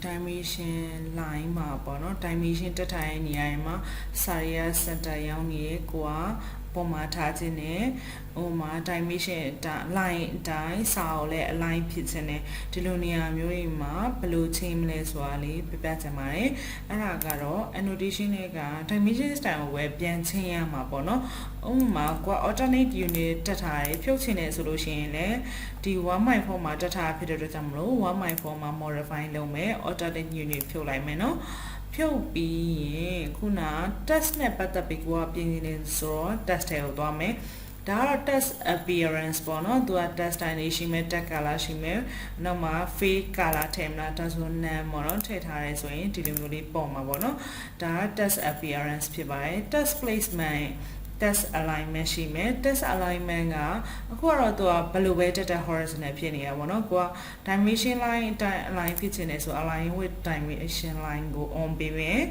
dimension line မှာပေါ့နော် dimension တက်ထားတဲ့နေရာမှာ Saria center ရောက်နေရကွာပုံမှာထားခြင်းနဲ့ဟိုမှာ dimension line အတိုင်းစာကိုလည်း align ဖြစ်ခြင်းနဲ့ဒီလိုနေရာမျိုးတွေမှာဘယ်လိုချိန်မလဲဆိုတာလေးပြပြချင်ပါတယ်အဲ့ဒါကတော့ annotation တွေက dimension style ကိုပဲပြန်ချိန်ရမှာပေါ့နော်ဥပမာကွာ alternate unit တက်ထားတယ်ဖြုတ်ချင်တယ်ဆိုလို့ရှိရင်လည်းဒီ 1.4 မှာတက်ထားဖြစ်တဲ့အတွက်ကြောင့်မလို့ 1.4 မှာ modify လုပ်မယ် alternate unit ဖြုတ်လိုက်မယ်နော်ဖြုတ်ပြီးရင်ခုန test နဲ့ပတ်သက်ပြီးကိုကပြင်နေဆိုတော့ test ထဲကိုသွားမယ်ဒါကတော့ test appearance ပေါ့နော်သူက test style ရှိမယ် tag color ရှိမယ်နောက်မှာ fade color ထည့်မလားဒါဆို none ပေါ့နော်ထည့်ထားရဲဆိုရင်ဒီလိုမျိုးလေးပုံမှာပေါ့နော်ဒါက test appearance ဖြစ်ပါတယ် test placement test alignment ရှိမယ် test alignment ကအခုကတော့သူကဘယ်လိုပဲတက် horizontal ဖြစ်နေရပါတော့ကိုက dimension line အတိုင်း align ဖြစ်ချင်တယ်ဆို align with dimension line ကို on ပေးမယ်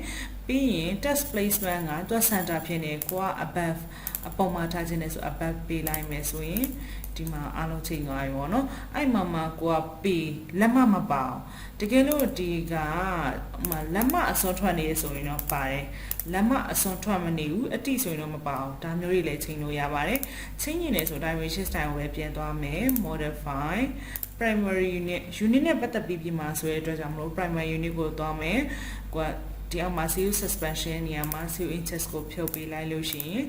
ပြီးရင် test placement ကသူက center ဖြစ်နေကိုက above အပေါ်မှာထားခြင်းနဲ့ဆို above ပေးလိုက်မယ်ဆိုရင်ဒီမှာအားလုံးချိန်သွားပြီပေါ့နော်အဲ့မှာကိုက P လက်မမပါအောင်တကယ်လို့ဒီကလက်မအစွန်းထွက်နေဆိုရင်တော့ပါတယ်လက်မအစွန်းထွက်မနေဘူးအတိဆိုရင်တော့မပါအောင်ဒါမျိုးတွေလည်းချိန်လို့ရပါတယ်ချိန်ရင်လည်းဆို dimension style ကိုပဲပြန်သွားမယ် modify primary unit နဲ့ပတ်သက်ပြီးပြမှာဆိုတဲ့အတွက်ကြောင့်မလို့ primary unit ကိုသွားမယ်ကိုကဒီအောက်မှာ CO suspension နေရာမှာ CO inches ကိုဖြုတ်ပေးလိုက်လို့ရှိရင်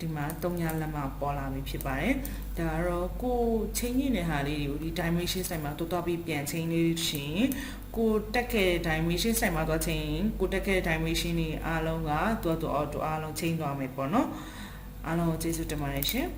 ဒီမှာ3ညလက်မပေါ်လာပြီဖြစ်ပါတယ်ဒါကတော့ကိုချိန်ညင်တဲ့ဟာလေးတွေကိုဒီ dimension style မှာတွတ်ပြီးပြန်ချိန်လေးရှင်ကိုတက်ခဲ့ dimension style မှာသွားချိန်ကိုတက်ခဲ့ dimension တွေအားလုံးကသူ့auto အားလုံးချိန်သွားမယ်ပေါ့နော်အားလုံးကျေးဇူးတင်ပါတယ်ရှင်